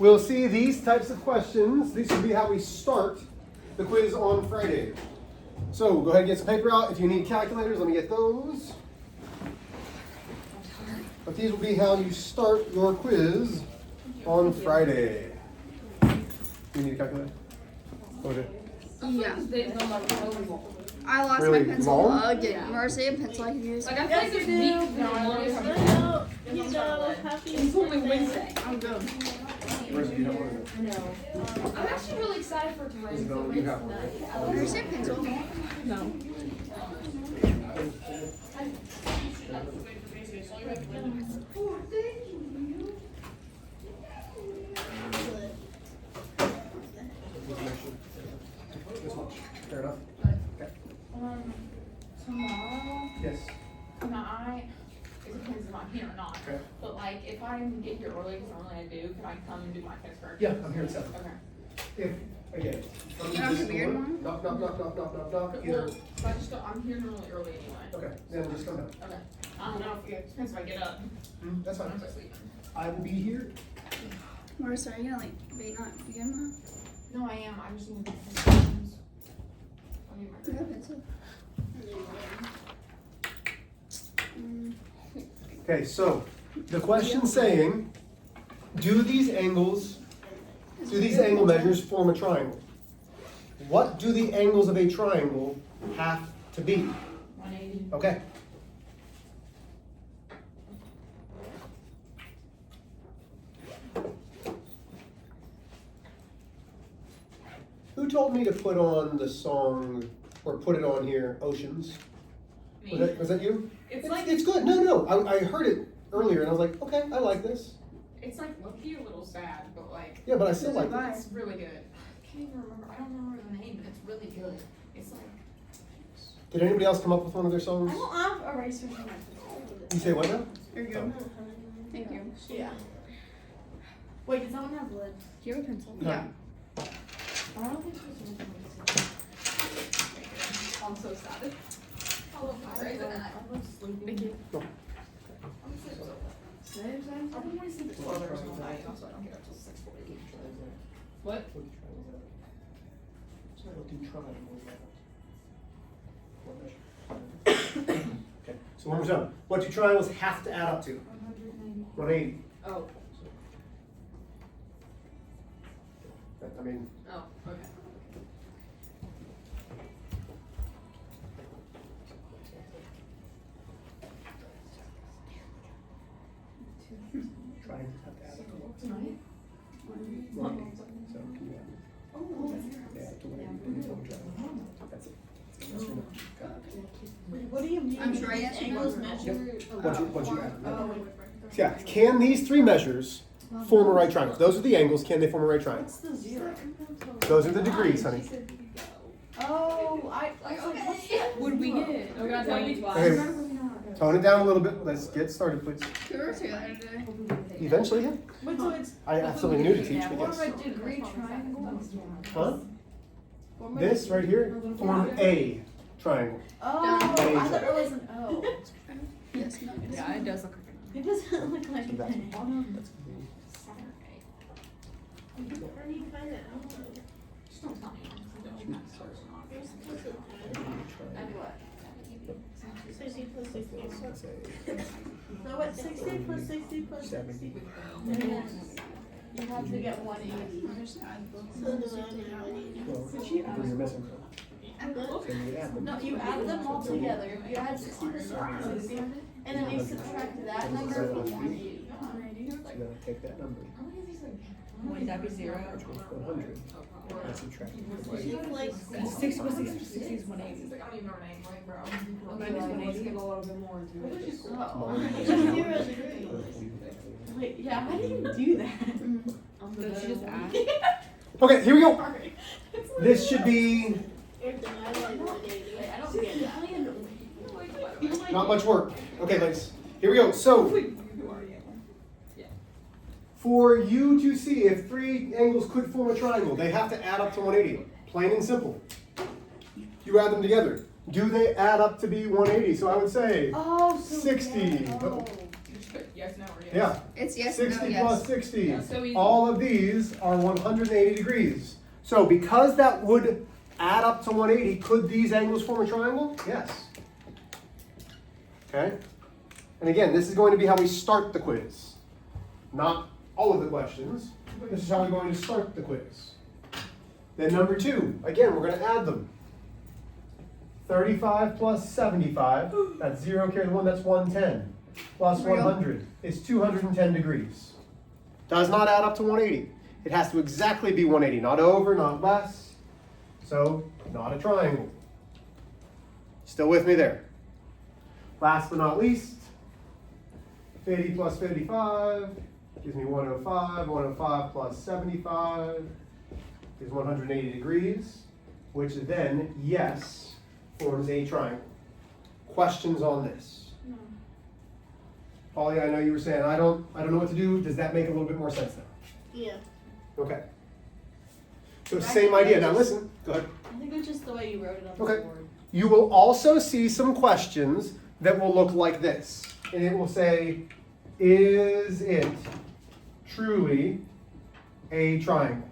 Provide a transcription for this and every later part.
we'll see these types of questions. These will be how we start the quiz on Friday. So go ahead and get some paper out. If you need calculators, let me get those. But these will be how you start your quiz on Friday. You need a calculator? Okay. Yeah. I lost Really my pencil long? again. Mercy, a pencil I can use. Like I feel like there's weeks now. It's only Wednesday. I'm good. Mercy, you don't want it. I know. I'm actually really excited for tomorrow. No, you have one. Mercy, a pencil. No. This much. Fair enough. Okay. Tomorrow, Yes. it depends if I'm here or not. Okay. But like, if I get here early, because normally I do, can I come and do my test first? Yeah, I'm here at 7. Okay. If, again, from You're not this weird, door, Mom? knock, knock, knock, knock, knock, knock, knock, Well, either. so I just, I'm here normally early anyway. Okay, then just come down. Okay. I don't know, it depends if I get up. That's fine. Sometimes I sleep. I will be here. Mercy, are you gonna wait not begin, Mom? No, I am, I just need to get the questions. I need my You have a pencil. Okay, so the question saying, do these angle measures form a triangle? What do the angles of a triangle have to be? 180. Okay. Who told me to put on the song, or put it on here, Oceans? Me. Was that you? It's like, It's good. No. I heard it earlier and I was like, okay, I like this. it's like low-key a little sad, but like, Yeah, but I still like it. it's really good. I can't even remember, I don't remember the name, but it's really good. It's like, Did anybody else come up with one of their songs? I don't have erasers in my phone. You say what now? You're good. Thank you. Yeah. Wait, does that one have lid? Do you have a pencil? No. Yeah. I don't think she's really I'm so sad. I love my right that. I was sleeping. Thank you. I'm so sad. I've been wanting to sleep at 12 hours all night, so I don't get up till 6:40. What? Okay, so one more time. What do triangles have to add up to? 180. Oh, I mean, oh, okay. triangles have to add up to what? Tonight? 180. So can you add to 180? That's it. That's your number. Got it. What do you mean? I'm sure I answered Angles that. measure. Once you add them. Oh, Yeah, can these three measures form a right triangle? Those are the angles. Can they form a right triangle? what's the zero? Those are the degrees, honey. Oh, I was like, what's that? Would we get? We're gonna tell you twice. Okay, tone it down a little bit. Let's get started, please. You were here the other day. Eventually, yeah. Wait, so it's I have something new to teach, but form yes. a degree triangle? Huh? Form a- This right here, form a triangle. Oh, I thought it was an O. Yes, no. Yeah, it does look like It doesn't look like So an that's A. How do you find it out? Just don't tell me. And what? 60 plus 60. So what's 60 plus 60 plus 60? And then you have to get 180. So do You're missing some. So you add them. No, you add them all together. You add 60 plus 60, and then you subtract that number from 180. So then I take that number, Would that be 0? which was 100, and subtract it from 180. Like, 60 was 60 is 180. It's like, I don't even know her name, like, bro. Minus 180. a little bit more into it. zero degree. Wait, yeah, how do you do that? Does she just add? Okay, here we go. Sorry. This should be I don't get that. not much work. Okay, ladies, here we go. So, for you to see if three angles could form a triangle, they have to add up to 180. Plain and simple. You add them together. Do they add up to be 180? So I would say Oh, so 60. Oh. Yes, no, or yes? Yeah. It's yes, 60 no, yes. plus 60. Yeah, so easy. All of these are 180 degrees. So because that would add up to 180, could these angles form a triangle? Yes. Okay? And again, this is going to be how we start the quiz. Not all of the questions. This is how we're going to start the quiz. Then number 2, again, we're going to add them. 35 plus 75, that's 0 carry the 1, that's 110. Plus 100 is 210 degrees. Does not add up to 180. It has to exactly be 180, not over, not less. So, not a triangle. Still with me there? Last but not least, 50 plus 55 gives me 105. 105 plus 75 is 180 degrees, which then, yes, forms a triangle. Questions on this? No. Polly, I know you were saying, I don't know what to do. Does that make a little bit more sense now? Yeah. Okay. So same idea. Now listen, go ahead. I think it's just the way you wrote it on the Okay. board. You will also see some questions that will look like this. And it will say, is it truly a triangle?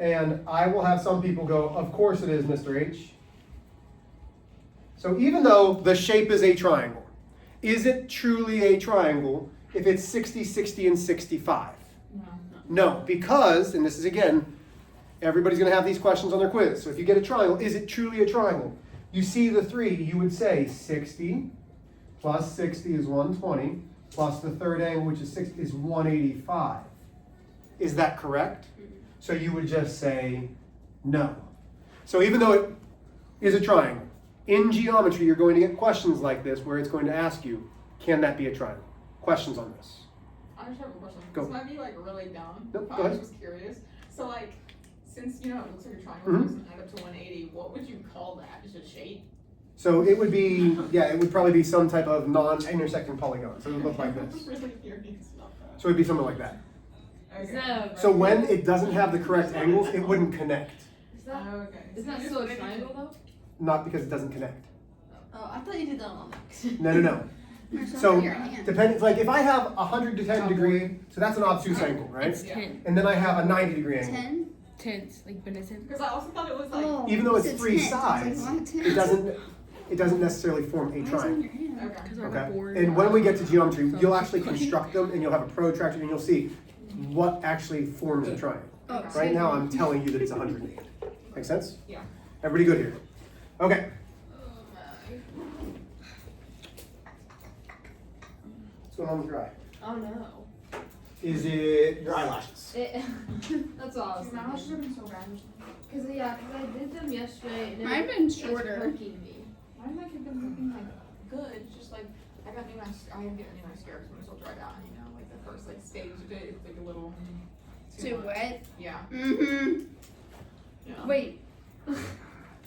And I will have some people go, of course it is, Mr. H. So even though the shape is a triangle, is it truly a triangle if it's 60, 60, and 65? No, because, and this is again, everybody's going to have these questions on their quiz. So if you get a triangle, is it truly a triangle? You see the 3, you would say 60 plus 60 is 120, plus the third angle, which is 60, is 185. Is that correct? So you would just say no. So even though it is a triangle, in geometry you're going to get questions like this where it's going to ask you, can that be a triangle? Questions on this? I just have a question. Go. This might be like really dumb. Nope, but go I ahead. was just curious. So like, since you know it looks like a triangle, Mhm. doesn't add up to 180. What would you call that? Just a shape? So it would be, yeah, it would probably be some type of non-intersecting polygon. So it would look like I'm this. really curious about that. So it would be something like that. Okay. So when it doesn't have the correct angles, it wouldn't connect. Okay. Is that still a triangle though? Not because it doesn't connect. Oh, I thought you did that on X. No. There's So something in your hand. depends, like if I have a 110 degree, so that's an obtuse angle, right? It's 10. And then I have a 90 degree angle. 10? Tens, like Benison. Because I also thought it was like. Oh, Even though it's it said 3 10. I was sides, like, why 10? it doesn't necessarily form a Why is it in triangle. your hand? Okay. Because I Okay. got bored. And when we get to geometry, you'll actually construct them and you'll have a protractor and you'll see what actually forms a triangle. Oh, Right now, I'm telling you that it's 180. Make sense? Yeah. Everybody good here? Okay. What's going on with your eye? Oh no. Is it your eyelashes? That's all I was Your eyelashes thinking. have been so bad recently. Cause I did them yesterday and Mine been shorter. poking me. Mine like have been looking like good. It's just like I got new I have to get new mascara because when it's all dried out. You know, like the first like stage of it, it's like a little Too much. wet? Yeah. Mm-hmm. Yeah. Wait.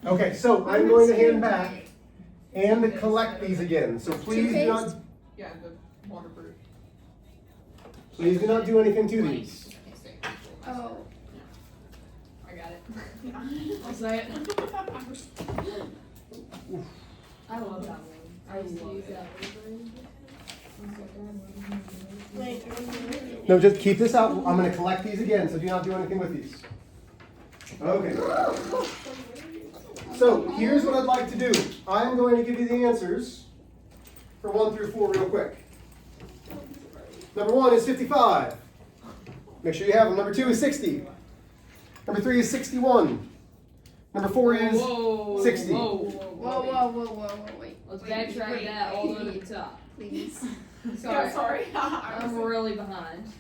Okay, so I'm going to hand back and collect these again. So please do not, Yeah, the waterproof. please do not do anything to these. I can't say. Oh. I got it. I'll say it. I love that one. I used to use that one. Wait, No, just keep this out. I'm going to collect these again, so do not do anything with these. Okay. So here's what I'd like to do. I'm going to give you the answers for 1 through 4 real quick. Number 1 is 55. Make sure you have them. Number 2 is 60. Number 3 is 61. Number 4 is 60. Whoa, wait. Let's backtrack that all the way to the top. Please. Sorry. Yeah, sorry. I'm really behind.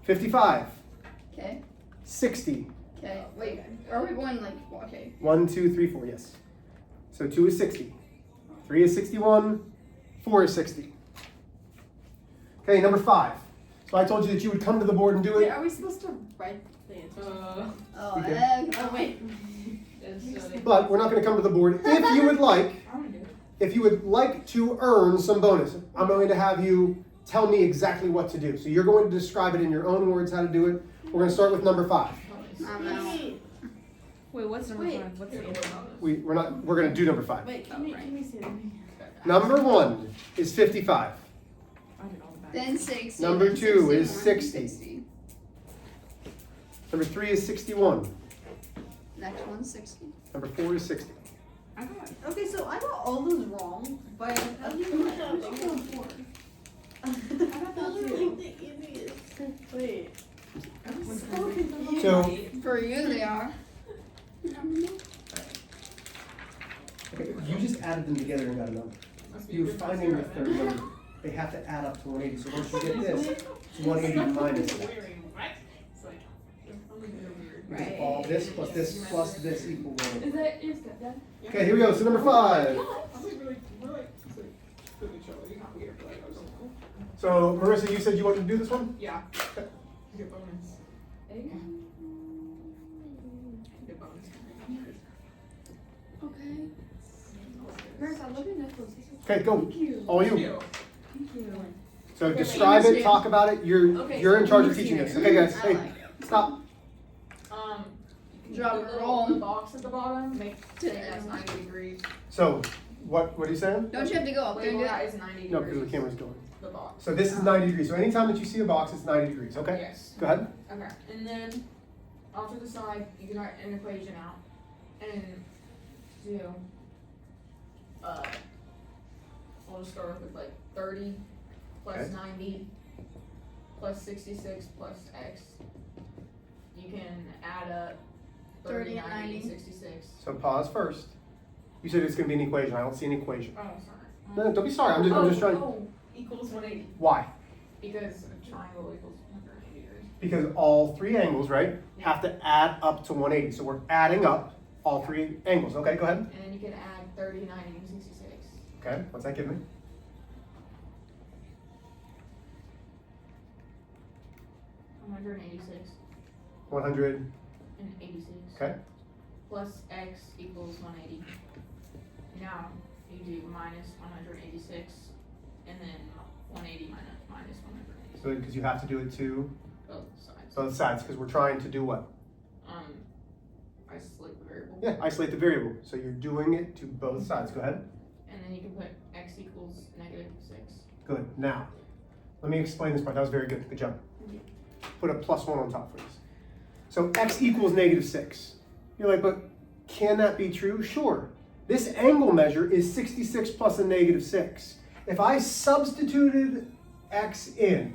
55. Okay. 60. Okay. Wait. Are we going like, okay. 1, 2, 3, 4. Yes. So 2 is 60. 3 is 61. 4 is 60. Okay, number 5. So I told you that you would come to the board and do Wait, it. are we supposed to write the answer? Oh, We did. Oh, wait. That's silly. But we're not going to come to the board. If you would like, I want to do it. if you would like to earn some bonus, I'm going to have you tell me exactly what to do. So you're going to describe it in your own words how to do it. We're going to start with number 5. I'm out. Wait, what's number Wait. 5? What's the answer? We're going to do number 5. Wait, can we see it? Number 1 is 55. Then 60. Number then 2 is 61, 60. Number 3 is 61. Next one's 60. Number 4 is 60. I got, okay, so I got all those wrong, but How do you know that? I got that Those are too. like the easiest. Wait. I'm so confused. So, For you, they are. okay, you just added them together and got a number. You're finding the third number. They have to add up to 180. So once you get this, it's 180 minus that. Because all this plus this equal 180. is that your stepdad? Okay, here we go. So number 5. So Marissa, you said you wanted to do this one? Yeah. Get bonus. Egg? Get bonus. Okay. Nurse, I love your necklace. Okay, go. All you. Thank you. So describe it, talk about it. You're in charge of teaching this. Okay, guys. I Hey, like it. stop. Drop the a roll. The box at the bottom, make To it as 90 degrees. So what are you saying? Don't you have to go up there and Label do that it? as 90 No, because the degrees. camera's going. The box. So this is 90 degrees. So anytime that you see a box, it's 90 degrees. Okay. Yes. Go ahead. Okay, and then off to the side, you can write an equation out and do, I'll just start with like 30 plus Okay. 90 plus 66 plus x. You can add up 30 and 90 and 90. 66. So pause first. You said it's going to be an equation. I don't see an equation. Oh, sorry. No, don't be sorry. I'm just trying. Oh, equals 180 Why? because a triangle equals 180 degrees. Because all 3 angles, right, have to add up to 180. So we're adding up all 3 angles. Okay, go ahead. And then you can add 30, 90, and 66. Okay, what's that give me? 186 100. and 86. Okay. Plus x equals 180. Now you do minus 186 and then 180 minus 186. So because you have to do it to Both sides. both sides because we're trying to do what? Isolate the variable. Yeah, isolate the variable. So you're doing it to both sides. Go ahead. And then you can put x equals -6. Good. Now, let me explain this part. That was very good. Good job. Put a +1 on top for this. So x equals -6. You're like, but can that be true? Sure. This angle measure is 66 plus a -6. If I substituted x in,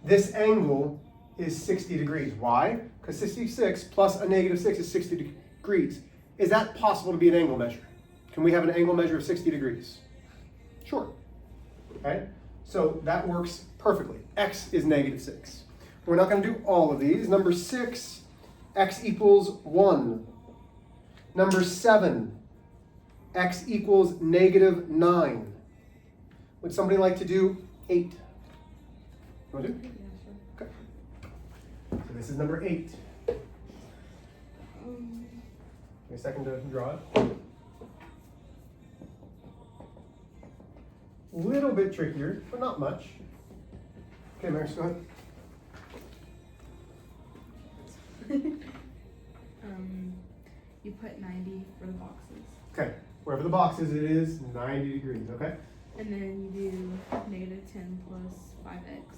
this angle is 60 degrees. Why? Because 66 plus a -6 is 60 degrees. Is that possible to be an angle measure? Can we have an angle measure of 60 degrees? Sure. Okay? So that works perfectly. X is -6. We're not going to do all of these. Number 6, x equals 1. Number 7, x equals -9. Would somebody like to do 8? You want to do? Okay. So this is number 8. Give me a second to draw it. Little bit trickier, but not much. Okay, Maris, go ahead. You put 90 for the boxes. Okay, wherever the box is, it is 90 degrees, okay? And then you do -10 plus 5x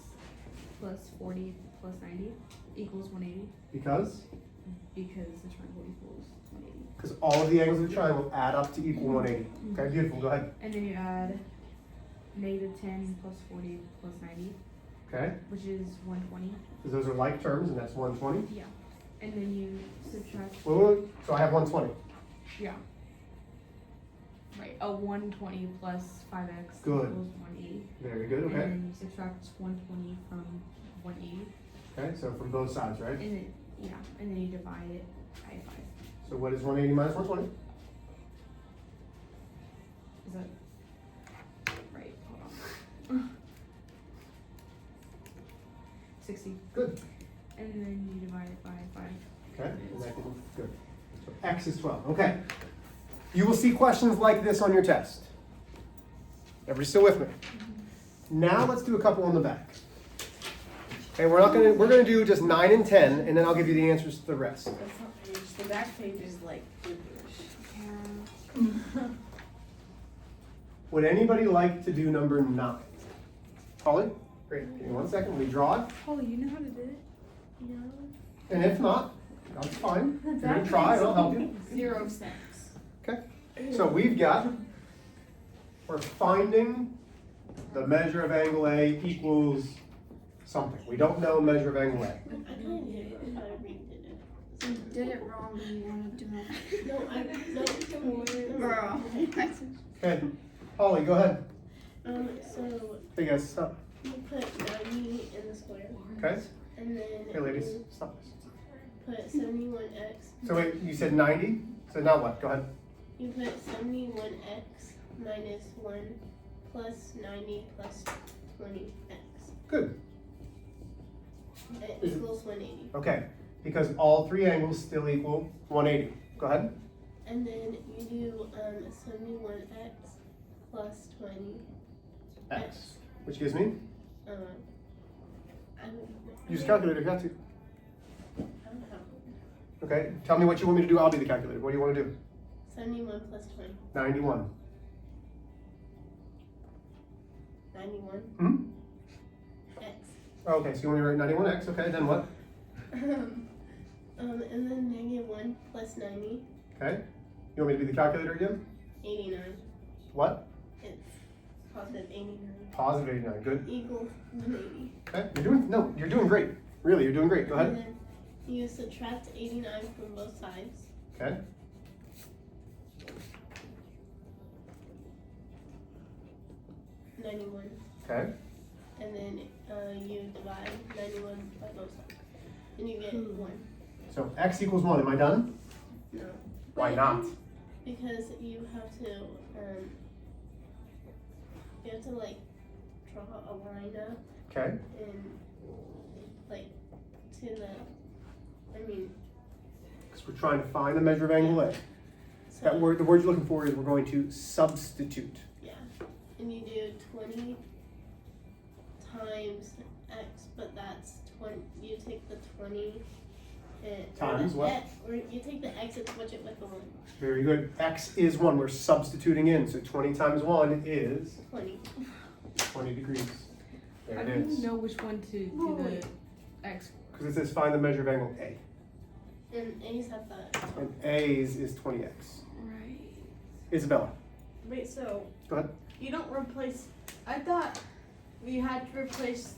plus 40 plus 90 equals 180 Because? because the triangle equals 180. Because all of the angles of the triangle add up to equal 180. Okay, beautiful, go ahead. And then you add -10 plus 40 plus 90, Okay, which is 120. because those are like terms, and that's 120. Yeah. And then you subtract, Wait. So I have 120. yeah. Right, a 120 plus 5x Good. equals 180. Very good, And okay? then you subtract 120 from 180. Okay, so from both sides, right? And then, yeah, and then you divide it by 5. So what is 180 minus 120? Is that right? Hold on. 60. Good. And then you divide it by 5. Okay, and that gives- good. So x is 12, okay. You will see questions like this on your test. Everybody still with me? Now let's do a couple on the back. Okay, we're gonna do just 9 and 10, and then I'll give you the answers to the rest. That's not page. The back page is like gibberish. Would anybody like to do number 9? Holly? Great. Give me 1 second. Let me draw it. Holly, you know how to do it? Yeah. And if not, that's fine. If you're gonna try, I'll help you. 0 cents. Okay. So we're finding the measure of angle A equals something. We don't know measure of angle A. I couldn't get it if I redid it. So you did it wrong, but you want to do it. No, Bro. Okay. Holly, go ahead. So Hey guys, stop. you put 90 in the square, Okay. and then Hey ladies, you stop this. put 71x. So wait, you said 90? So now what? Go ahead. You put 71x minus 1 plus 90 plus 20x. Good. It Is it- equals 180. Okay. Because all three angles still equal 180. Go ahead. And then you do 71x plus 20. X. Which gives me? I don't Use a calculator if you have to. I don't have Okay. Tell me what you want me to do. I'll be the calculator. What do you want to do? 71 plus 20. 91. 91 Hmm? x. Okay, so you want me to write 91x. Okay, then what? And then -1 plus 90, Okay. You want me to be the calculator again? 89. What? It's positive 89 Positive 89. Good. equals 180. Okay. You're doing great. Really, you're doing great. Go And ahead. then you subtract 89 from both sides. Okay. '91. Okay. And then you divide 91 by both sides. And you get 1. So x equals 1. Am I done? No. Why Wait, not? Because you have to like draw a line up Okay. and like to the, Because we're trying to find the measure of angle A. so The word you're looking for is we're going to substitute. yeah, and you do 20 times x, but that's 20. You take the 20 and Times what? Or you take the x and switch it with the 1. Very good. X is 1. We're substituting in. So 20 times 1 is 20. 20 degrees. There How it do is. you know which one to do the X? Because it says find the measure of angle A. And A's have the And A's is 20x. Right. Isabella, Wait, so go ahead. you don't replace? I thought we had to replace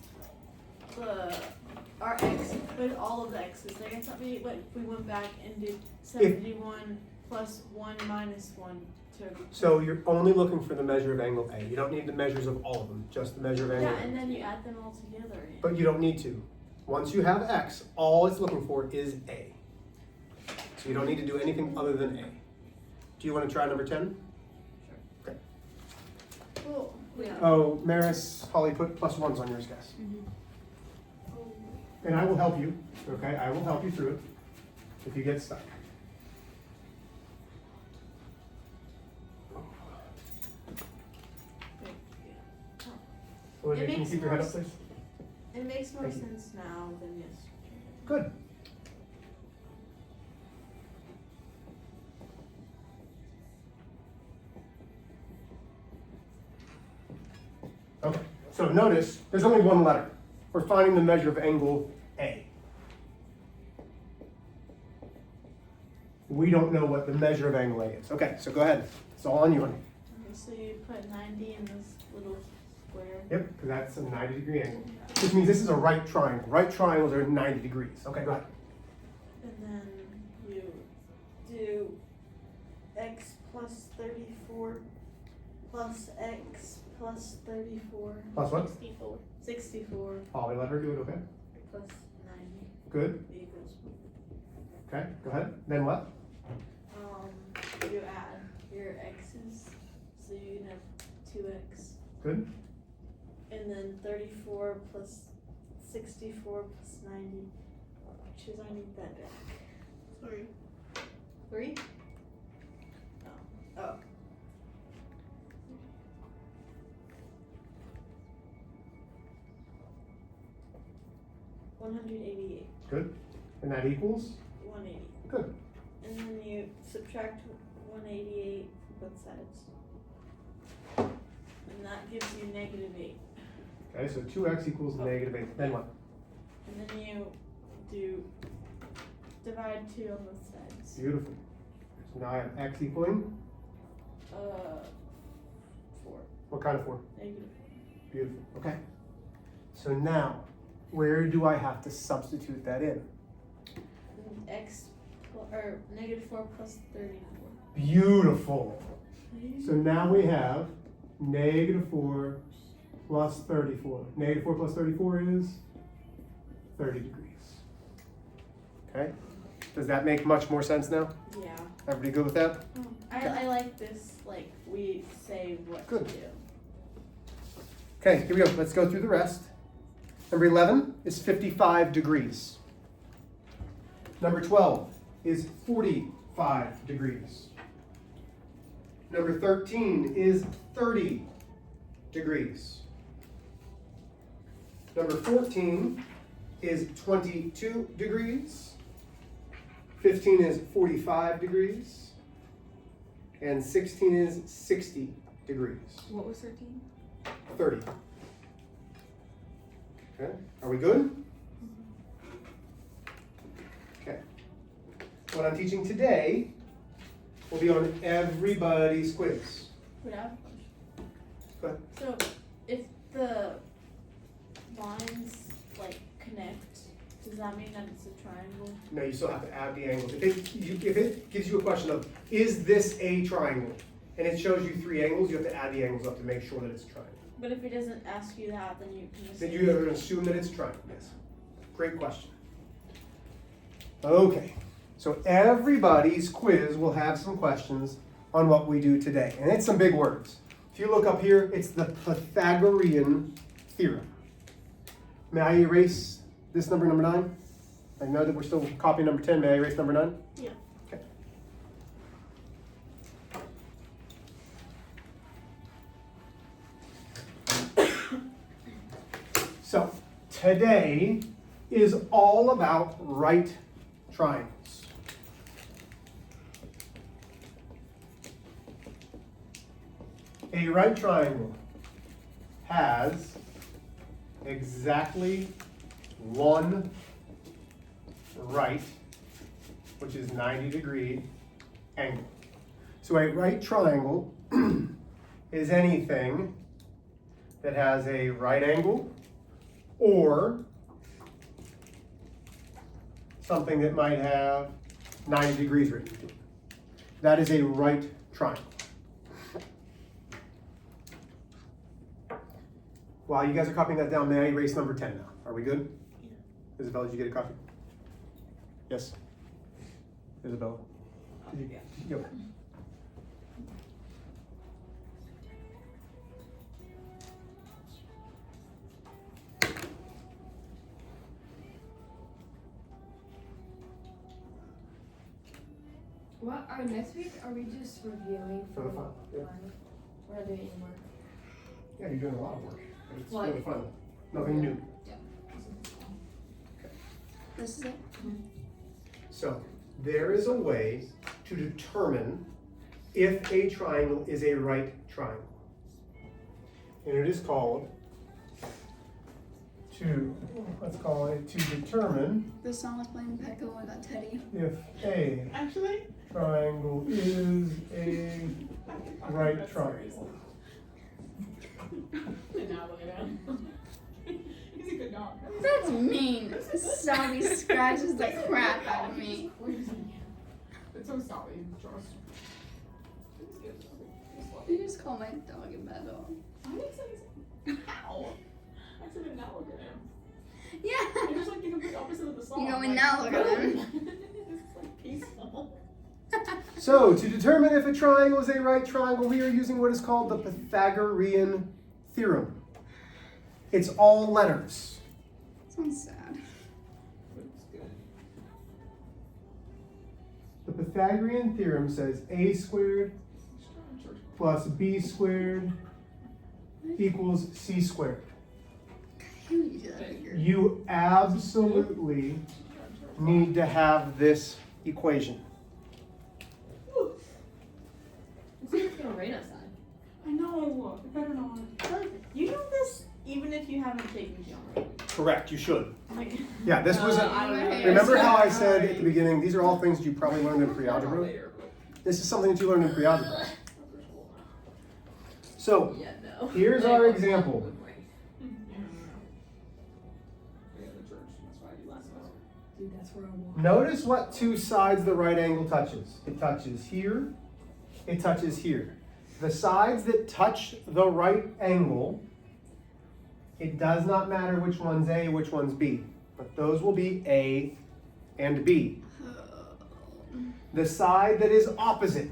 our x with all of the x's. Like I thought we went back and did 71 plus 1 minus 1 to. So you're only looking for the measure of angle A. You don't need the measures of all of them, just the measure of angle Yeah, A. and then you add them all together. But you don't need to. Once you have X, all it's looking for is A. So you don't need to do anything other than A. Do you want to try number 10? Cool. Yeah. Oh, Maris, Holly, put +1s on yours, guys. And I will help you, okay? I will help you through it if you get stuck. Olivia, It can you makes keep your head more up, please? It makes more Thank you. sense now than yesterday. Good. Okay, so notice there's only one letter. We're finding the measure of angle A. We don't know what the measure of angle A is. Okay, so go ahead. It's all on you, honey. Okay, so you put 90 in this little square. Yep, because that's a 90-degree angle. Which means this is a right triangle. Right triangles are 90 degrees. Okay, go ahead. And then you do x plus 34 plus x plus 34 Plus what? 64. 64 Holly, let her do it, okay? plus 90 Good. equals. Okay, go ahead. Then what? You add your x's, so you can have 2x. Good. And then 34 plus 64 plus 90, which is, I need that back. Sorry. 3? Oh. 188. Good. And that equals? 180. Good. And then you subtract 188 from both sides. And that gives you -8. Okay, so 2x equals negative 8. Then what? And then you do divide 2 on both sides. Beautiful. So now I have x equaling 4. what kind of 4? Negative. Beautiful. Okay. So now, where do I have to substitute that in? Or negative 4 plus 34. Beautiful. So now we have negative 4 plus 34. Negative 4 plus 34 is 30 degrees. Okay? Does that make much more sense now? Yeah. Everybody good with that? I like this, like, we say what Good. to do. Okay, here we go. Let's go through the rest. Number 11 is 55 degrees. Number 12 is 45 degrees. Number 13 is 30 degrees. Number 14 is 22 degrees. 15 is 45 degrees. And 16 is 60 degrees. What was 13? 30. Okay, are we good? Okay. What I'm teaching today will be on everybody's quiz. Wait, I have a question. Go ahead. So, if the lines, like, connect, does that mean that it's a triangle? No, you still have to add the angles. If it gives you a question of, is this a triangle? And it shows you 3 angles, you have to add the angles up to make sure that it's a triangle. But if it doesn't ask you that, then you can just... Then you have to assume that it's a triangle, yes. Great question. Okay, so everybody's quiz will have some questions on what we do today. And it's some big words. If you look up here, it's the Pythagorean theorem. May I erase this number 9? I know that we're still copying number 10. May I erase number 9? Yeah. Okay. So, today is all about right triangles. A right triangle has exactly one right, which is 90-degree angle. So a right triangle is anything that has a right angle or something that might have 90 degrees written to it. That is a right triangle. While you guys are copying that down, may I erase number 10 now? Are we good? Yeah. Isabella, did you get a copy? Yes. Isabella? Did you? Okay. What are next week? Are we just reviewing For the final, yeah. We're doing work. Yeah, you're doing a lot of work. But it's Like- for the final. Nothing new. This is it. So, there is a way to determine if a triangle is a right triangle. And it is called let's call it to determine The song was playing Petco when I got Teddy. if a Actually? triangle is a right triangle. And now look at him. He's a good dog. That's mean. Zombie scratches the crap out of me. It's so sorry, trust. You just call my dog a bad dog. I didn't say anything. Ow. I said it now look at him. I Yeah. just like the complete opposite of the song. You go, and like, now look at him. It's like peaceful. So, to determine if a triangle is a right triangle, we are using what is called the Pythagorean theorem. It's all letters. Sounds sad. It's good. The Pythagorean theorem says a squared plus b squared equals c squared. You do that figure. You absolutely need to have this equation. It's gonna rain outside. I know. It better not. You know this Even if you haven't taken geometry. Correct, you should. Like, Yeah, this was I don't know. remember how I said at the beginning, these are all things you probably learned in pre-algebra? This is something that you learned in pre-algebra. So, Yeah, no. here's our example. Dude, that's where I want. Notice what two sides the right angle touches. It touches here, it touches here. The sides that touch the right angle, it does not matter which one's A, which one's B, but those will be A and B. The side that is opposite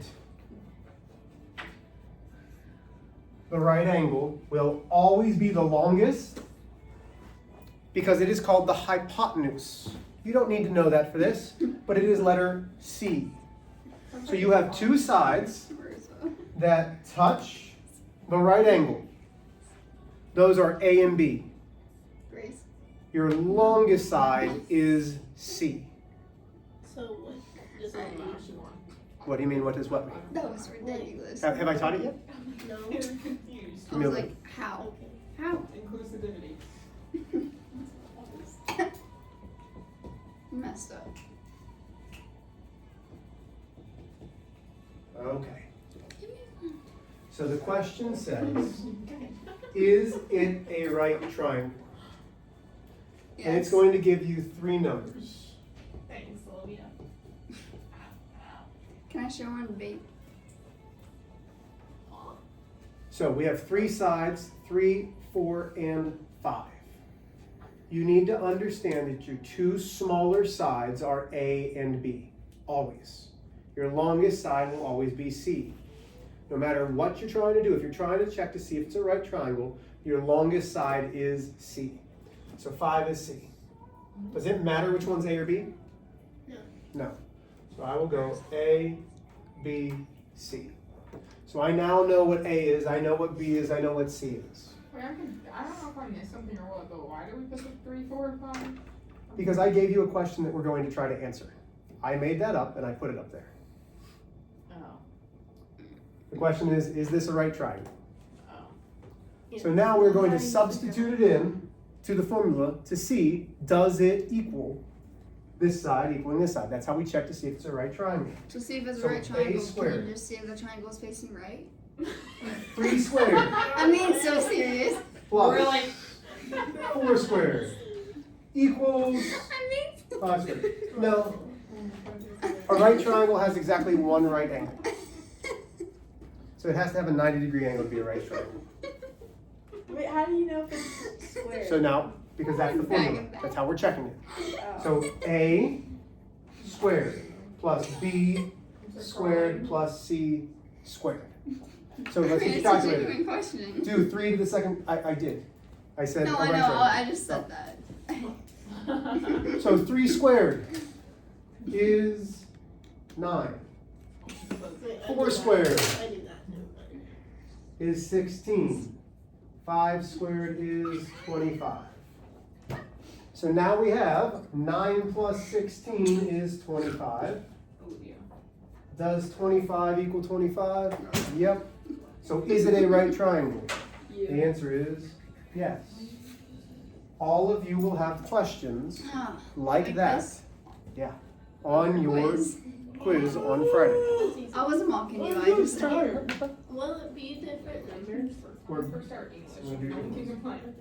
the right angle will always be the longest because it is called the hypotenuse. You don't need to know that for this, but it is letter C. So you have two sides that touch the right angle. Those are A and B. Grace. Your longest side is C. So what does that mean? What do you mean, what does what mean? That was ridiculous. Have I taught it yet? No. I was like, how? How? Inclusivity. Messed up. Okay. So the question says, is it a right triangle? And it's Yes. going to give you three numbers. Thanks, Olivia. Can I show one B? So we have three sides, 3, 4, and 5. You need to understand that your two smaller sides are A and B, always. Your longest side will always be C. No matter what you're trying to do, if you're trying to check to see if it's a right triangle, your longest side is C. So 5 is C. Does it matter which one's A or B? No. No. So I will go A, B, C. So I now know what A is, I know what B is, I know what C is. Wait, I don't know if I missed something or what, but why did we put the 3, 4, and 5? Because I gave you a question that we're going to try to answer. I made that up and I put it up there. Oh. The question is this a right triangle? Oh. So now we're going to substitute it in to the formula to see, does it equal this side equaling this side? That's how we check to see if it's a right triangle. To see if it's So a right A triangle, squared. can you just see if the triangle is facing right? 3 squared I mean, so serious. plus 4 squared equals I mean, 5 squared. No, a right triangle has exactly one right angle. So it has to have a 90-degree angle to be a right triangle. Wait, how do you know if it's square? So now, because that's the formula, that's how we're checking it. So A squared plus B squared plus C squared. So let's get the it's a calculator. genuine questioning. Do 3 to the second, I did. I said No, a I right know, triangle. I just said that. So 3 squared is 9. 4 squared I did not know that. is 16. 5 squared is 25. So now we have 9 plus 16 is 25. Does 25 equal 25? Yep. So is it a right triangle? The answer is yes. All of you will have questions Ah, like that, this? yeah, on your Quiz. quiz on Friday. I wasn't mocking you, I just Will it be different numbers? We're- First start English. we're gonna do I'm English. keeping playing.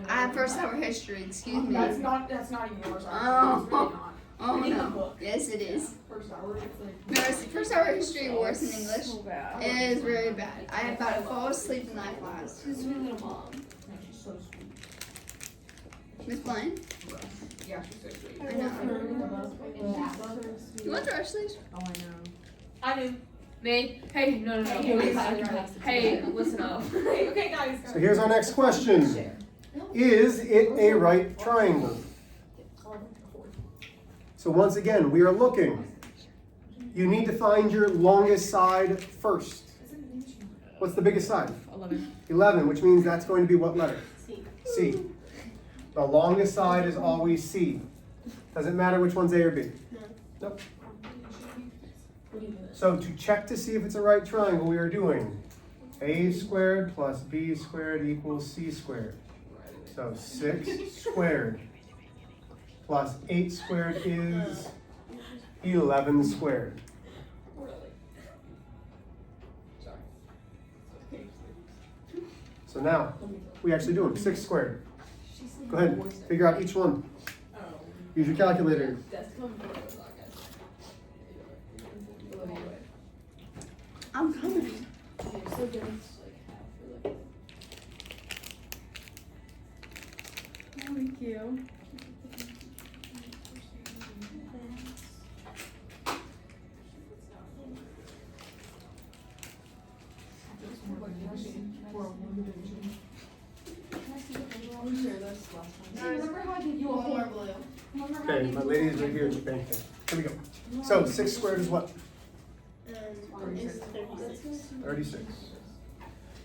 I have first hour history, excuse me. That's not even yours. Oh. It's really not. Oh Read the no. book. Yes, it is. First hour, it's like. No, first hour history worse in English. So bad. It is very bad. I am about to fall asleep in that class. She's really a mom. She's so sweet. Miss Blaine, Yeah, she's so sweet. I know. You want to rush these? Oh, I know. I do. Me? Hey, no. Hey, listen up. Okay, guys. So here's our next question. Is it a right triangle? So once again, we are looking. You need to find your longest side first. What's the biggest side? 11. 11, which means that's going to be what letter? C. C. The longest side is always C. Doesn't matter which one's A or B. Nope. So to check to see if it's a right triangle, we are doing A squared plus B squared equals C squared. So 6 squared plus 8 squared is 11 squared. Really? Sorry. So now, we actually do them. 6 squared. Go ahead, figure out each one. Oh. Use your calculator. That's coming for us, I guess. I'm coming. Okay, so good. It's like half or like. Thank you. Remember how I gave you a whole blue? Okay, my lady is right here. Here we go. So 6 squared is what? It's 36. 36.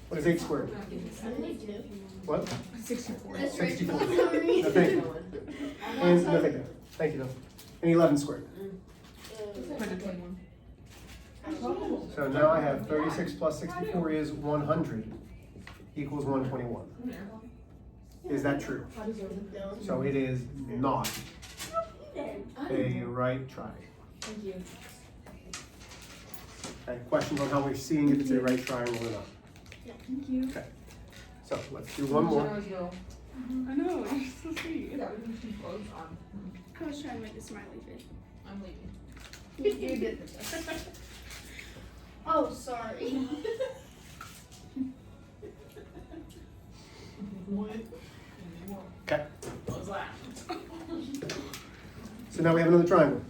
What is 8 squared? 72. What? 64. That's right. 64. Sorry. No, thank you. And, no, thank you. Thank you, though. And 11 squared. 121. So now I have 36 plus 64 is 100 equals 121. Is that true? I deserve it. No. So it is not a right triangle. Thank you. Okay, questions on how we're seeing if it's a right triangle or not? Thank you. Okay. So let's do one more. Generous girl. I know, you're so sweet. Yeah, we can keep close on. I was trying to make a smiley face. I'm leaving. You did this. Oh, sorry. Okay. What was that? So now we have another triangle.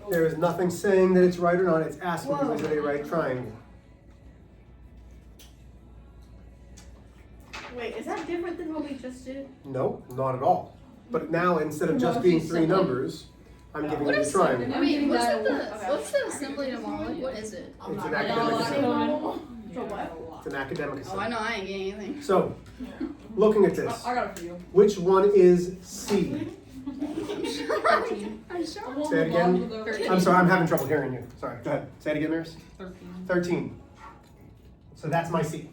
There is nothing saying that it's right or not. It's asking you, is it a right triangle? Wait, is that different than what we just did? No, not at all. But now instead of just being 3 numbers, I'm giving you a triangle. I mean, what's the assembly tomorrow? Like, what is it? It's an academic assignment. For what? It's an academic Oh, I assignment. know I ain't getting anything. So, looking at this, I got it for you. which one is C? I'm sure. Say it again. I'm sorry, I'm having trouble hearing you. Sorry, go ahead. Say it again, Maris. 13. 13. So that's my C.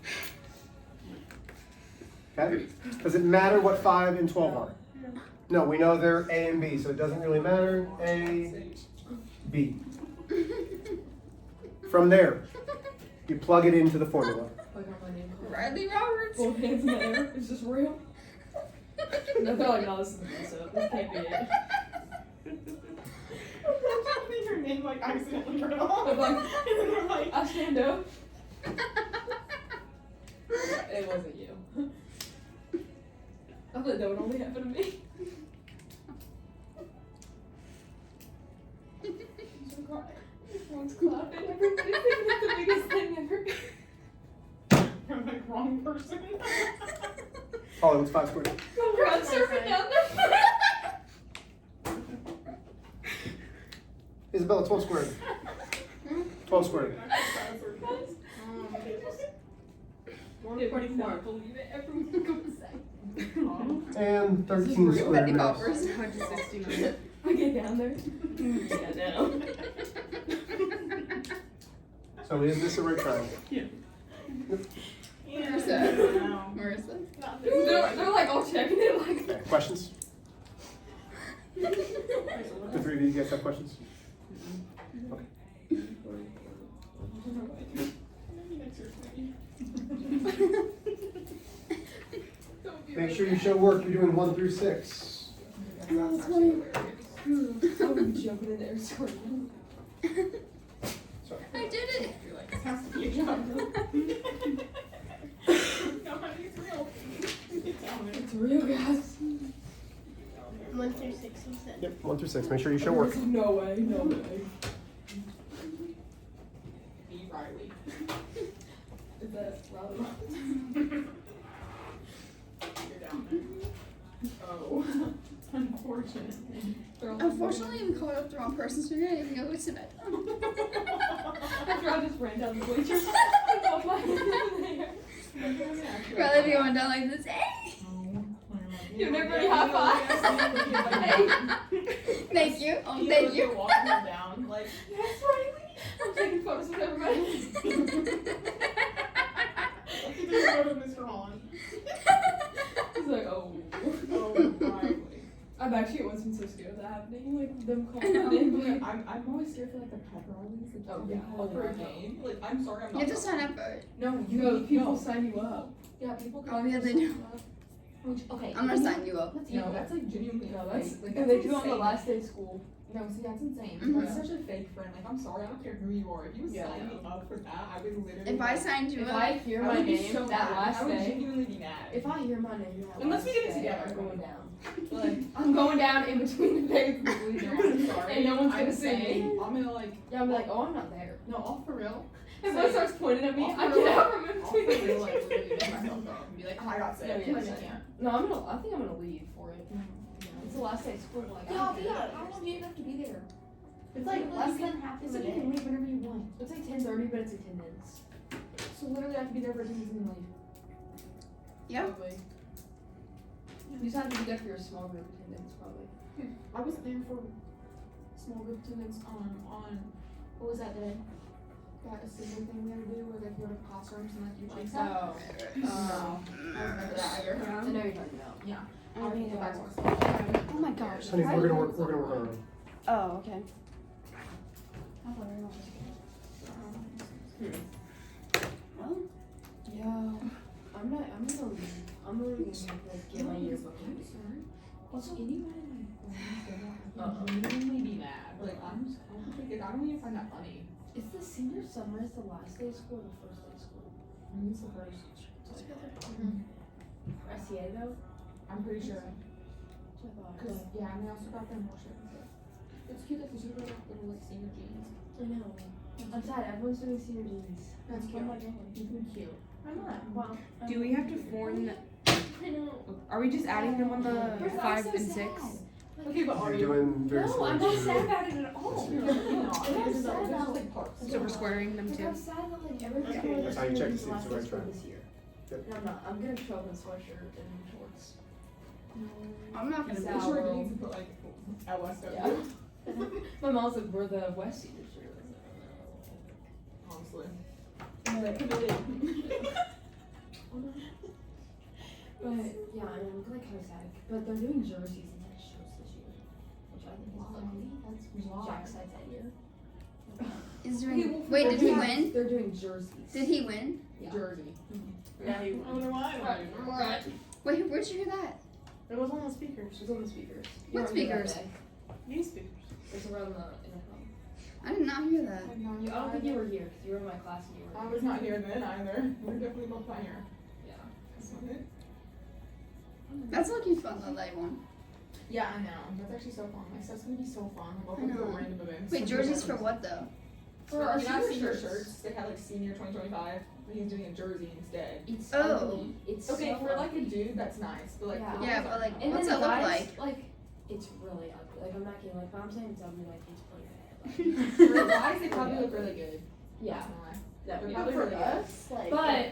Okay? Does it matter what 5 and 12 are? No, we know they're A and B, so it doesn't really matter. A, B. From there, you plug it into the formula. I got my name. Riley Roberts. Both hands in the air. Is this real? No, they're like, no, this isn't real, so this can't be it. Your name like accidentally read off. I'm like, And then we're like, I stand up. It wasn't you. I thought that would only happen to me. Everyone's clapping. Everybody's thinking it's the biggest thing ever. I'm like wrong person. Oh, it's 5 squared. Some crowd surfing down there. Isabella, 12 squared. 12 squared. 144. Believe it. Everyone's going to say. And 13 squared. Betty Maris. Poppers. 169. I get down there. Yeah, down. So is this a right triangle? Where's that? Where's that? They're like all checking it like. Okay, questions? The 3 of you guys have questions? Okay. Make sure you show work. You're doing 1 through 6. I would be jumping in there screaming. Sorry. I did it. This has to be a job. No, honey, it's real. It's real, guys. 1 through 6, you said. Yep, 1 through 6. Make sure you show work. No way, no way. Be Riley. Is that Riley? You're down there. Oh, unfortunate. Unfortunately, we called up the wrong person today. I think I'll go to bed. After I just ran down the bleachers. Oh my Rather be going down like this. Hey! You've never really high five. Thank you. Oh, thank you. Walking her down, like, Yes, Riley. I'm taking photos with everybody. I think there's a photo of Mr. Holland. I'm actually always been so scared of that happening. Like them I calling know. my name. Like, I'm always scared for like the pepperonis. Like, Oh, they yeah. call for a game. Like, I'm sorry, I'm You not. have to sign up for it. No, you no, people no. sign you up. Yeah, people. Oh, yeah, they do. Which, okay. I'm gonna sign you up. No, that's like genuinely No, fake. that's Like, and that's they do it on the insane. last day of school. No, see, that's insane. Mhm. That's such a fake friend. Like, I'm sorry, I don't care who you are. If you would Yeah, sign me no. up for that, I would literally. If I signed you If up, I hear I my would be name so that mad. last I would day, genuinely be mad. if I hear my name that Unless we last get it day, together. I'm going down. Like, I'm going down in between the days. I'm sorry. And no one's gonna I'm see saying, me. I'm gonna like. Yeah, I'm like, oh, I'm not there. No, all for real. If one starts pointing at me, Off I the get real- out from in All between for the real, like, days. literally make myself up and be like, oh, I got sick. No, Like, yes, I I can't. No, I think I'm gonna leave for it. It's the last day of school. Like, I Yeah, don't care. yeah. How long do you have to be there? It's like less than half It's of a like you day. can leave whenever you want. It's like 10:30, but it's attendance. So literally, I have to be there for 10 minutes and then leave. yeah. Probably. You just have to be there for your small group attendance, probably. I wasn't there for small group attendance on what was that day? That assembly thing we had to do where like you go to classrooms and like you chase out. Oh. I don't remember that either. I know you're talking about. Yeah. I I'll mean, get back to myself. Oh my gosh. Honey, we're gonna work on our own. Oh, okay. Well, Yeah. I'm gonna leave. I'm literally gonna like get my yearbook. Also, anybody Uh-oh. like genuinely be mad. Like I'm like, I don't even find that funny. Is the senior summer is the last day of school or the first day of school? I mean, it's the first. SCA though? I'm pretty sure. That's what I thought. Cause yeah, and they also got them worship and stuff. It's cute that you got little like senior jeans. I know. I'm sad. Everyone's doing senior jeans. That's cute. Oh my god. You've been cute. I'm not. Wow. Do we have to form? I know. Are we just adding them on the Where's 5 so and sad? 6? Okay, but are You're you? doing very No, I'm not sad similar about it at all. You're definitely not. I'm Because sad there's about like parts. So we're squaring them Like, too. I'm sad that like everyone's Okay, going that's to how you check to the see last it's the right day of school track. this year. Yep. And I'm not. I'm gonna show up in sweatshirt and shorts. I'm not gonna. It's I'm out. sure you need to put like LSW. Yeah. My mom said we're the West Senior shirt. Honestly. But yeah, I'm like kind of sad. But they're doing jerseys instead of shirts this year, which I think is funny. That's Jack said that year. Is Okay, doing. well, Wait, did he Yeah, win? They're doing jerseys. Did he win? Yeah. Jersey. Yeah, he I don't know why. Right. Wait, where'd you hear that? It was on the speakers. She's on the speakers. What You weren't here that speakers? day. These speakers. It's around the intercom. I did not hear that. I don't think you were here because you were in my class and you were. I was not here then either. We were definitely both not here. Yeah. That's not it. That's looking fun though, that one. Yeah, I know. That's actually so fun. My stuff's gonna be so fun. We'll I both go know. random events. Wait, jerseys for what though? For our you know, senior senior shirts. shirts. They had like senior 2025. But he's doing a jersey instead. It's Oh. ugly. It's Okay, so for like a ugly. dude, that's nice. But like, Yeah. girls Yeah, but aren't like, nice. And what's then it look guys, like? it's really ugly. Like I'm not kidding. Like if I'm saying it's ugly, like it's pretty bad. For guys, they probably look really good. Yeah. Not gonna lie. Yeah. They're But probably for really good. us, like. But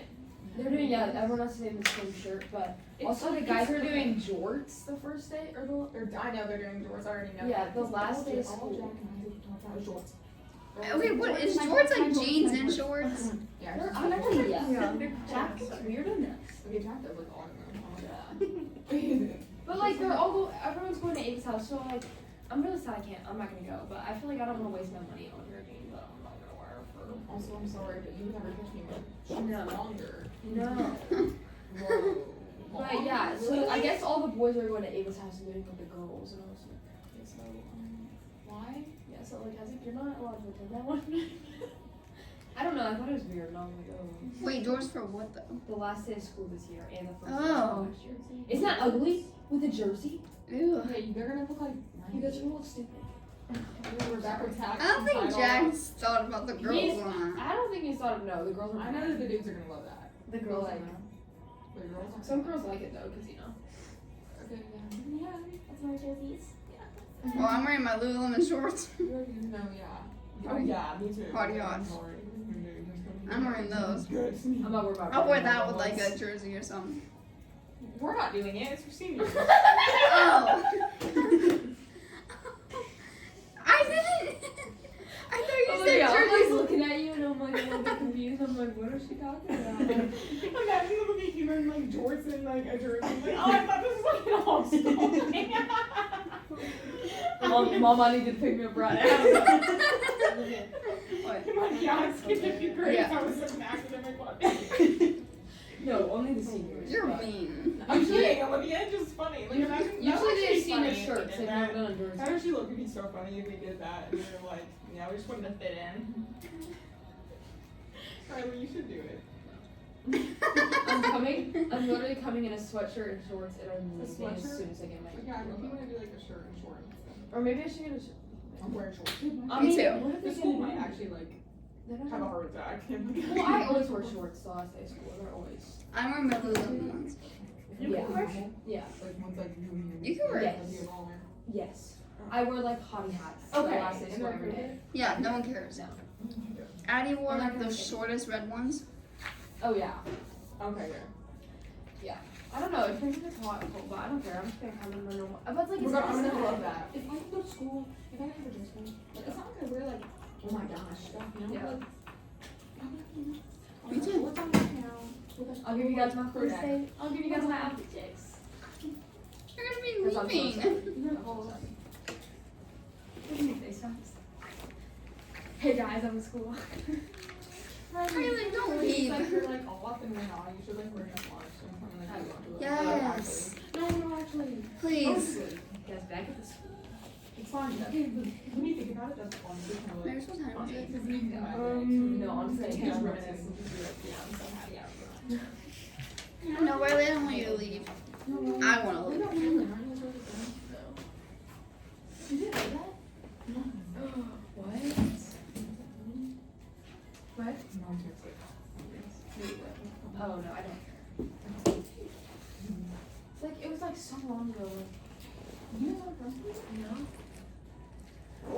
they're doing everyone else is doing the same shirt, but also the guys are doing jorts the first day or I know they're doing shorts. I already know. Yeah, that. the last day of All school. Jack and I did talk about shorts. Okay, what is shorts like jeans and shorts? Yeah. they're it's ugly. Yeah. Jack's weird in this. Okay, Jack does look odd in them. But like they're all everyone's going to Ava's house, so like I'm really sad I'm not gonna go, but I feel like I don't want to waste my money on your game that I'm not gonna wear for. Also, I'm sorry, but you would never catch me No. much longer. No. Whoa. But yeah, so I guess all the boys are going to Ava's house and doing with the girls, and I was like, Okay, so, why? yeah, so like I was like, you're not allowed to attend that one. I don't know, I thought it was weird, and I was like, oh. Wait, doors for what though? The last day of school this year and the first day of Oh. school last year. Isn't that ugly with a jersey? Ew. Okay, they're gonna look like. You guys are gonna look stupid. We're backwards hats. I don't think and tie Jack's thought about the girls He's- on that. I don't think he's thought of no. The girls are. I know that the dudes are gonna love that. The girls like. The girls are. Some girls like it though, cause you know. Okay, yeah. That's my jerseys. Well, I'm wearing my Lululemon shorts. No, yeah. Oh, yeah, me too. Party I'm hot. sorry. I'm wearing those. Good. I'm not worried about. I'll wear that with like a jersey or something. We're not doing it. It's for seniors. Oh. I didn't. I thought you Oh, said yeah, I'm like jerseys. looking at you and I'm like a little bit confused. I'm like, what is she talking about? Imagine you look at you wearing like jorts and like a jersey. Like, oh, I thought this was like an all-school thing. Mom, I need you to pick me up right now. Yeah, I skipped a few grades. Yeah. I was in academic one. No, only the seniors. You're but- mean. I'm kidding, Olivia. It's just funny. Like, imagine, Usually they actually see funny the if we shirts. did They've that. never done a jersey. That actually would be so funny if we did that and we were like, yeah, we just wanted to fit in. Riley, you should do it. I'm literally coming in a sweatshirt and shorts and I'm leaving as sweatshirt? soon as I get my. Yeah, I think you want to do like a shirt and shorts. Or maybe I should get a shirt. I'm wearing shorts. I Me mean, too. what if The they school get might a- actually like they don't have a have- heart attack. Well, I always wear shorts the last day of school. They're always. I wear Lululemon ones. You Yeah. can wear Yeah. like ones like You can wear Yes. you all wear. Yes. I wear like hottie hats. Okay, The last day of and school they're every day. pretty? Yeah, no one cares. Addie wore like the shortest red ones. Oh yeah. Okay, yeah. I don't know. It depends if it's hot or cold, but I don't care. I'm just gonna come in my normal. But it's like I'm it's gonna not love that. If I can go to school, if I have a dress code, like it's not like I wear like, oh my gosh, stuff, you know? Yeah. Like, I'm like, you know, Me too. What's on my channel? I'll give you guys my first Kodak. day. I'll give you guys my outfit checks. You're gonna be Because I'm so leaving. excited. Hey guys, I'm in school. Riley, don't It's leave. like you're like off and we're not. You should like bring us lunch and come and like do lunch. Yes. No, actually, Please. Guys, back at the school. It's fine. Okay, but when you think about it, that's fun. It's kind of like There's what time is it? because you can No, I'm saying just I'm reminisce and just be like, yeah, I'm so happy after. No, Riley, I don't want you to leave. I want to we leave. don't really learn those really good, though. You didn't know that? What? What? Oh no, I don't care. It's like it was like so long ago. You know what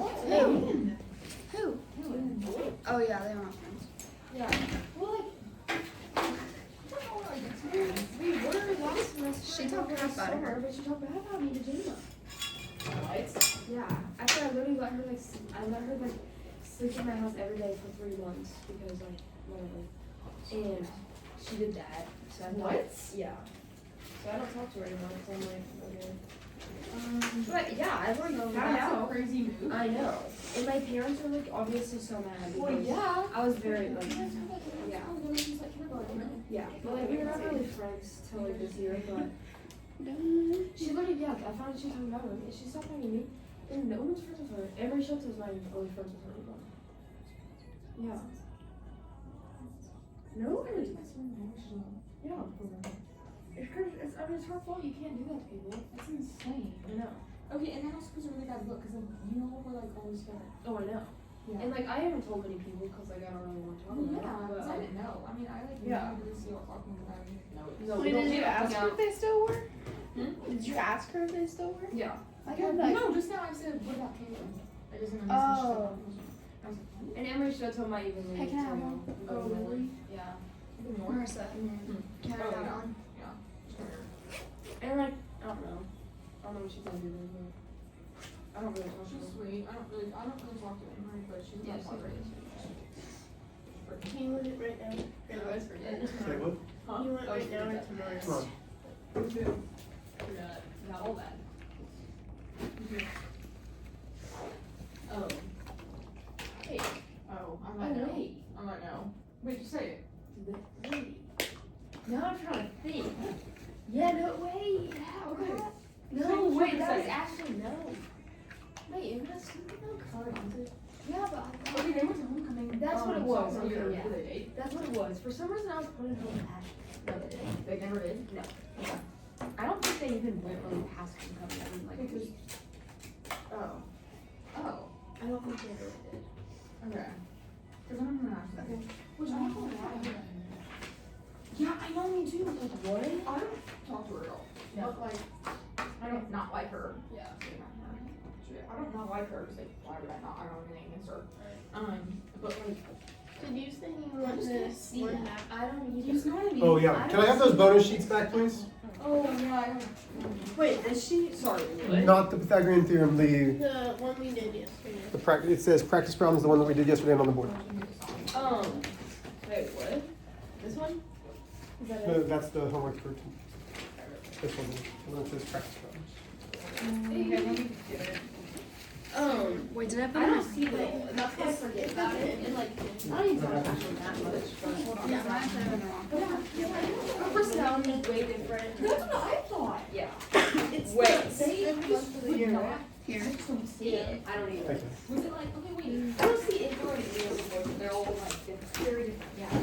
I'm Who? Who? Oh yeah, they are my friends. Yeah. Well, We were last semester. She talked crap about her. But she talked bad about me to Jenna. what? Yeah. After I literally let her like I let her like sleep in my house every day for 3 months because like whatever. And she did that. So I What? Yeah. So I don't talk to her anymore because I'm like, okay. But yeah, I like found That's a out. crazy move. I know. And my parents were like obviously so mad because Well, yeah. I was very like Yeah. She's like kindergarten. yeah. But like we were not really friends till like this year, but she literally yeah, I found out she was talking about her and she stopped talking to me. And no one was friends with her. Emery Schultz was my only friends with her anymore. Yeah. No one really. Yeah. It's cause it's I mean it's her fault. You can't do that to people. That's insane. I know. Okay, and that also gives a really bad look because you know we're like always together. Oh, I know. Yeah. And like I haven't told many people because like I don't really want to talk Well, about yeah, it. because But, I didn't know. I mean, I like Yeah. really see y'all talking about it. No, no, Wait, don't did you get ask her out. if they still were? Hmm? Did you ask her if they still were? Yeah. I had like, No, just now I said, what about Caleb? I just didn't Oh. I was like, And Emery Schultz told my even Hey, can I have one? Oh, really? Yeah. Marissa, can I Oh, have yeah. one? And like I don't know. I don't know what she's gonna do then, but I don't really talk to She's her. sweet. I don't really talk to Emery, but she's Yeah, not she's great. can you want it right now? Say what? You want it right now or tomorrow? Come on. Not all bad. Oh. Hey. Oh, I Oh might know. wait. I might know. Wait, just say it. Wait. Now I'm trying to think. Yeah, no, wait. Okay. No, wait, that was Say. actually no. Wait, it was something else. Yeah, but I okay, they went to homecoming. That's what it was. So Okay, you're yeah. for the date? That's what it was. For some reason, I was putting home at. No, they didn't. They never did. No. Okay. I don't think they even went really past homecoming. I mean, like, it was. Oh. Oh, I don't think they really did. okay. Because I'm gonna ask that. Which I don't know why. Yeah, I know me too. Like, what? I don't talk to her at all. No. But like, I don't not like her. Yeah. I don't not like her. Just like, why would I not? I don't have anything against her. But like, Did you say you want this one back? I don't need You know what I mean? Oh, yeah. Can I have those bonus sheets back, please? oh yeah, I don't. Wait, is she? Sorry, what? Not the Pythagorean theorem, the The one we did yesterday. it says practice problems, the one that we did yesterday and on the board. Wait, what? This one? Is that No, it? that's the homework for this one. The one that says practice problems. Okay, let me do it. Wait, did I put I it don't see it, and that's why I forget about it, and like, I don't even know if it's actually that much, but hold on. Yeah, I put it in the wrong. Her personality is way different. That's what I thought. Yeah. It's Wait. they just would not. Here. I just don't see it. I don't either. Thank you. Was it like, okay, wait, I don't see it already, they're all like, different, very different, yeah.